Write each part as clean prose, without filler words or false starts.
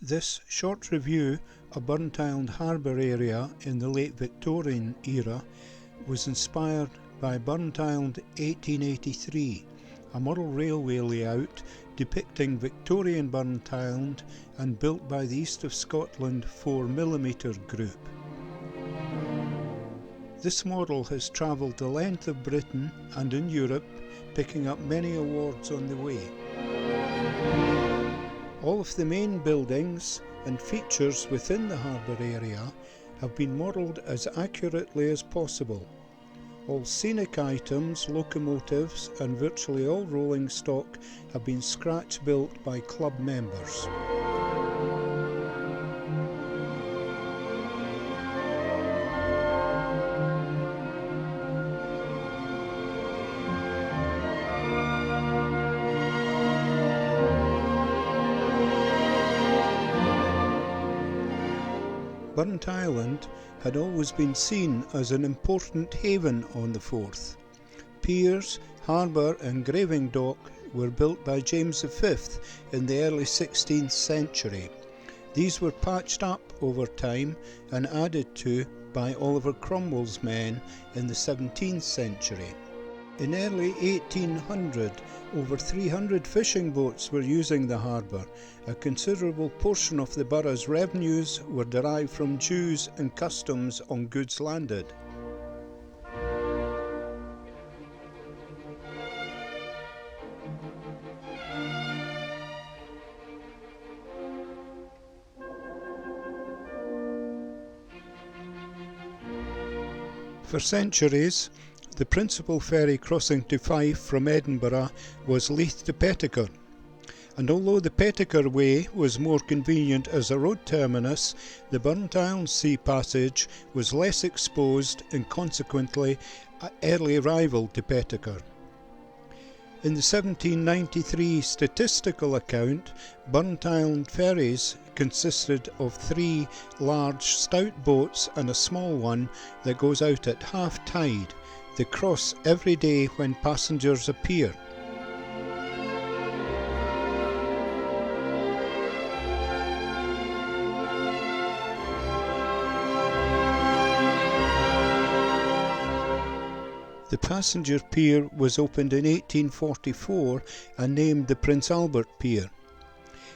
This short review of Burntisland Harbour area in the late Victorian era was inspired by Burntisland 1883, a model railway layout depicting Victorian Burntisland and built by the East of Scotland 4mm group. This model has travelled the length of Britain and in Europe, picking up many awards on the way. All of the main buildings and features within the harbour area have been modelled as accurately as possible. All scenic items, locomotives and virtually all rolling stock have been scratch built by club members. Burntisland had always been seen as an important haven on the Forth. Piers, harbour and graving dock were built by James V in the early 16th century. These were patched up over time and added to by Oliver Cromwell's men in the 17th century. In early 1800, over 300 fishing boats were using the harbour. A considerable portion of the borough's revenues were derived from dues and customs on goods landed. For centuries, the principal ferry crossing to Fife from Edinburgh was Leith to Petticoat, and although the Petticoat Way was more convenient as a road terminus, the Burntisland Sea Passage was less exposed and consequently early rival to Petticoat. In the 1793 statistical account, Burntisland ferries consisted of 3 large stout boats and a small one that goes out at half tide. They cross every day when passengers appear. The passenger pier was opened in 1844 and named the Prince Albert Pier.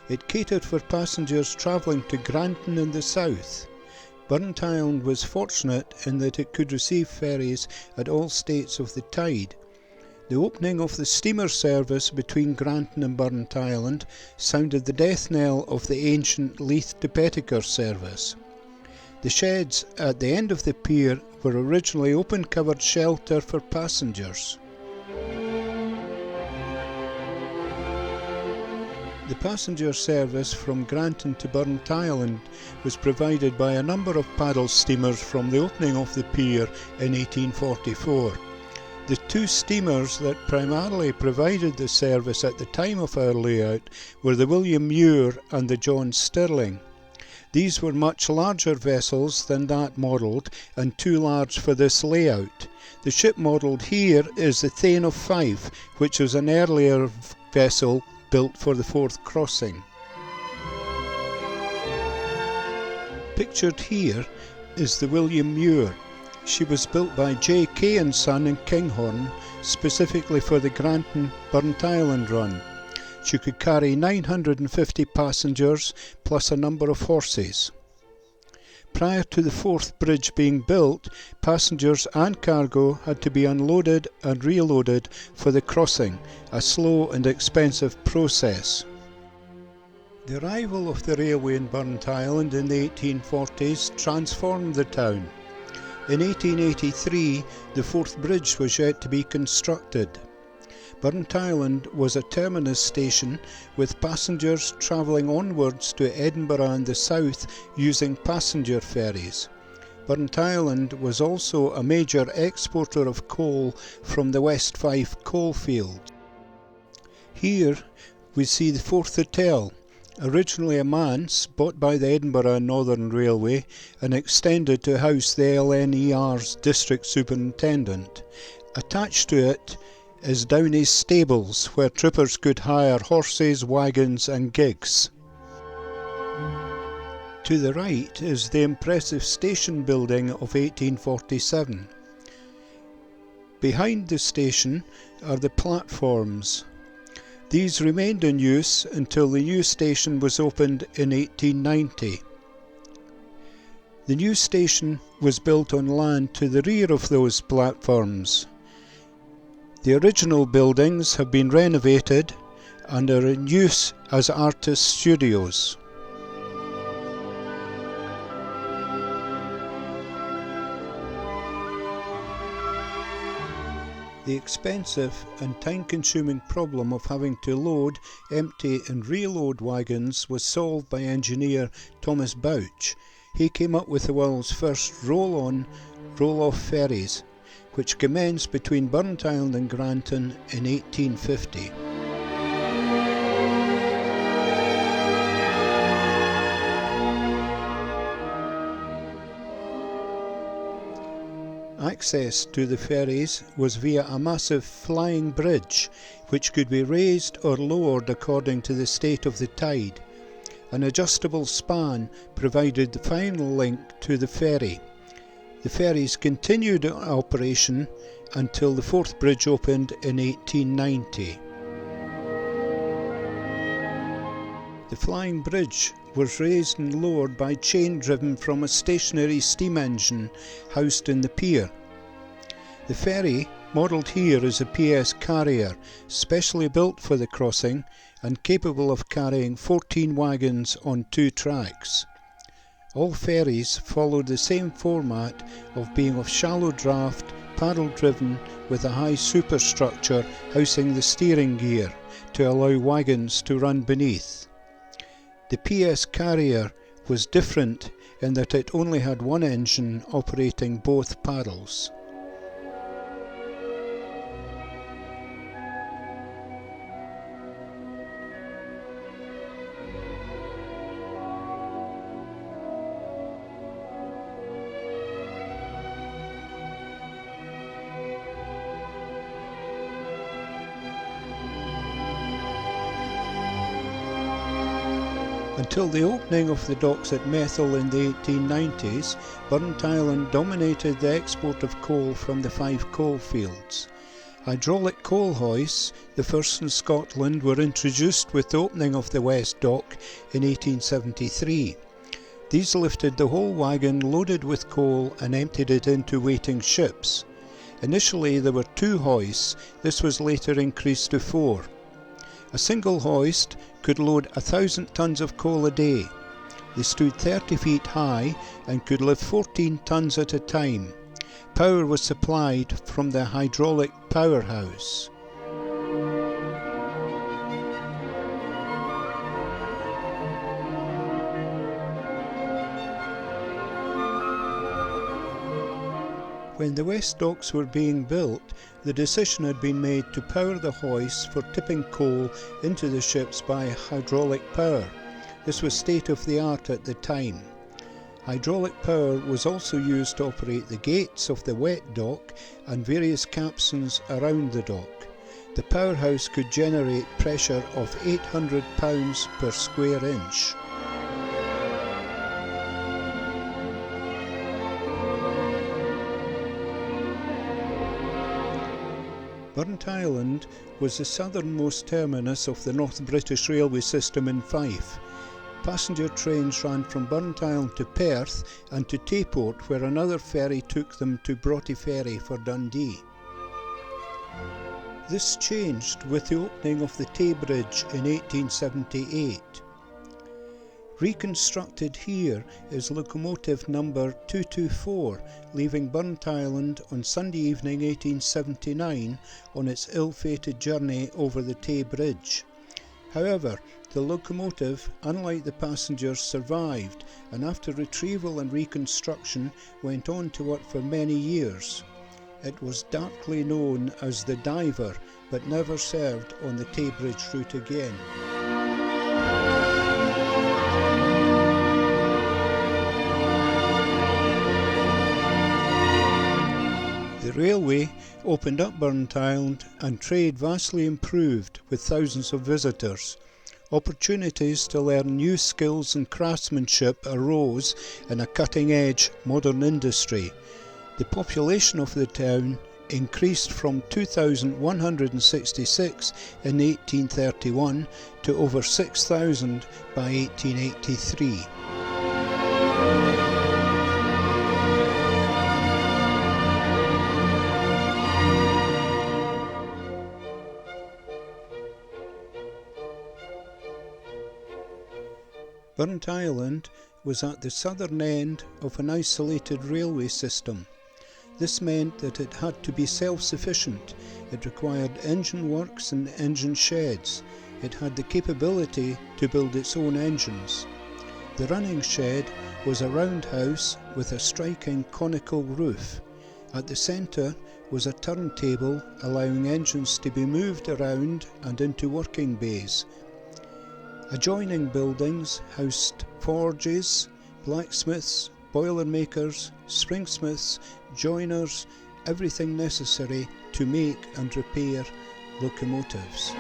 It catered for passengers travelling to Granton in the south. Burntisland was fortunate in that it could receive ferries at all states of the tide. The opening of the steamer service between Granton and Burntisland sounded the death knell of the ancient Leith to Petticoat service. The sheds at the end of the pier were originally open covered shelter for passengers. The passenger service from Granton to Burntisland was provided by a number of paddle steamers from the opening of the pier in 1844. The 2 steamers that primarily provided the service at the time of our layout were the William Muir and the John Stirling. These were much larger vessels than that modelled and too large for this layout. The ship modelled here is the Thane of Fife, which was an earlier vessel built for the Forth crossing. Pictured here is the William Muir. She was built by J. K. & Son in Kinghorn, specifically for the Granton-Burntisland run. She could carry 950 passengers plus a number of horses. Prior to the Forth Bridge being built, passengers and cargo had to be unloaded and reloaded for the crossing, a slow and expensive process. The arrival of the railway in Burntisland in the 1840s transformed the town. In 1883, the Forth Bridge was yet to be constructed. Burntisland was a terminus station with passengers travelling onwards to Edinburgh in the south using passenger ferries. Burntisland was also a major exporter of coal from the West Fife coalfield. Here we see the Forth Hotel, originally a manse bought by the Edinburgh and Northern Railway and extended to house the LNER's district superintendent. Attached to it is Downey's stables, where troopers could hire horses, wagons and gigs. To the right is the impressive station building of 1847. Behind the station are the platforms. These remained in use until the new station was opened in 1890. The new station was built on land to the rear of those platforms. The original buildings have been renovated and are in use as artist studios. The expensive and time-consuming problem of having to load, empty and reload wagons was solved by engineer Thomas Bouch. He came up with the world's first roll-on, roll-off ferries, which commenced between Burntisland and Granton in 1850. Access to the ferries was via a massive flying bridge, which could be raised or lowered according to the state of the tide. An adjustable span provided the final link to the ferry. The ferries continued operation until the fourth bridge opened in 1890. The flying bridge was raised and lowered by chain driven from a stationary steam engine housed in the pier. The ferry, modelled here, is a PS carrier, specially built for the crossing and capable of carrying 14 wagons on 2 tracks. All ferries followed the same format of being of shallow draft, paddle driven with a high superstructure housing the steering gear to allow wagons to run beneath. The PS carrier was different in that it only had one engine operating both paddles. Until the opening of the docks at Methil in the 1890s, Burntisland dominated the export of coal from the 5 coal fields. Hydraulic coal hoists, the first in Scotland, were introduced with the opening of the West Dock in 1873. These lifted the whole wagon loaded with coal and emptied it into waiting ships. Initially there were 2 hoists, this was later increased to 4. A single hoist could load 1,000 tons of coal a day. They stood 30 feet high and could lift 14 tons at a time. Power was supplied from the hydraulic powerhouse. When the West Docks were being built, the decision had been made to power the hoists for tipping coal into the ships by hydraulic power. This was state of the art at the time. Hydraulic power was also used to operate the gates of the wet dock and various capstans around the dock. The powerhouse could generate pressure of 800 pounds per square inch. Burntisland was the southernmost terminus of the North British Railway system in Fife. Passenger trains ran from Burntisland to Perth and to Tayport, where another ferry took them to Broughty Ferry for Dundee. This changed with the opening of the Tay Bridge in 1878. Reconstructed here is locomotive number 224, leaving Burntisland on Sunday evening 1879 on its ill-fated journey over the Tay Bridge. However, the locomotive, unlike the passengers, survived and after retrieval and reconstruction went on to work for many years. It was darkly known as the Diver, but never served on the Tay Bridge route again. The railway opened up Burntisland and trade vastly improved with thousands of visitors. Opportunities to learn new skills and craftsmanship arose in a cutting-edge modern industry. The population of the town increased from 2,166 in 1831 to over 6,000 by 1883. Burntisland was at the southern end of an isolated railway system. This meant that it had to be self-sufficient. It required engine works and engine sheds. It had the capability to build its own engines. The running shed was a roundhouse with a striking conical roof. At the centre was a turntable allowing engines to be moved around and into working bays. Adjoining buildings housed forges, blacksmiths, boilermakers, springsmiths, joiners, everything necessary to make and repair locomotives.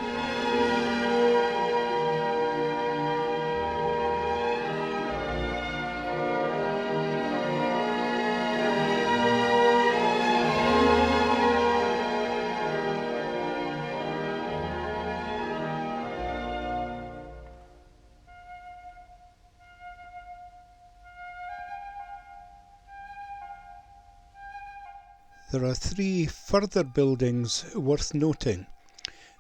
There are three further buildings worth noting.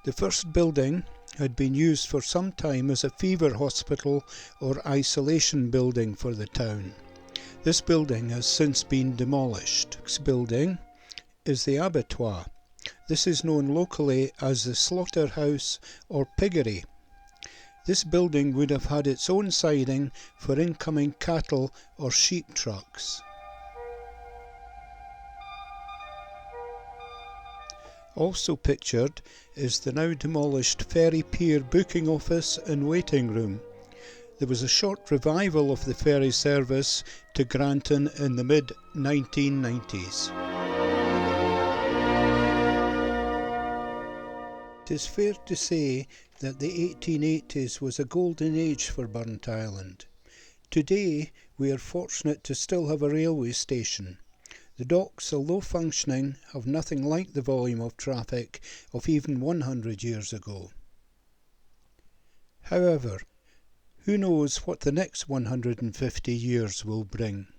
The first building had been used for some time as a fever hospital or isolation building for the town. This building has since been demolished. The next building is the abattoir. This is known locally as the slaughterhouse or piggery. This building would have had its own siding for incoming cattle or sheep trucks. Also pictured is the now demolished Ferry pier booking office and waiting room. There was a short revival of the ferry service to Granton in the mid-1990s. It is fair to say that the 1880s was a golden age for Burntisland. Today we are fortunate to still have a railway station. The docks, although functioning, have nothing like the volume of traffic of even 100 years ago. However, who knows what the next 150 years will bring?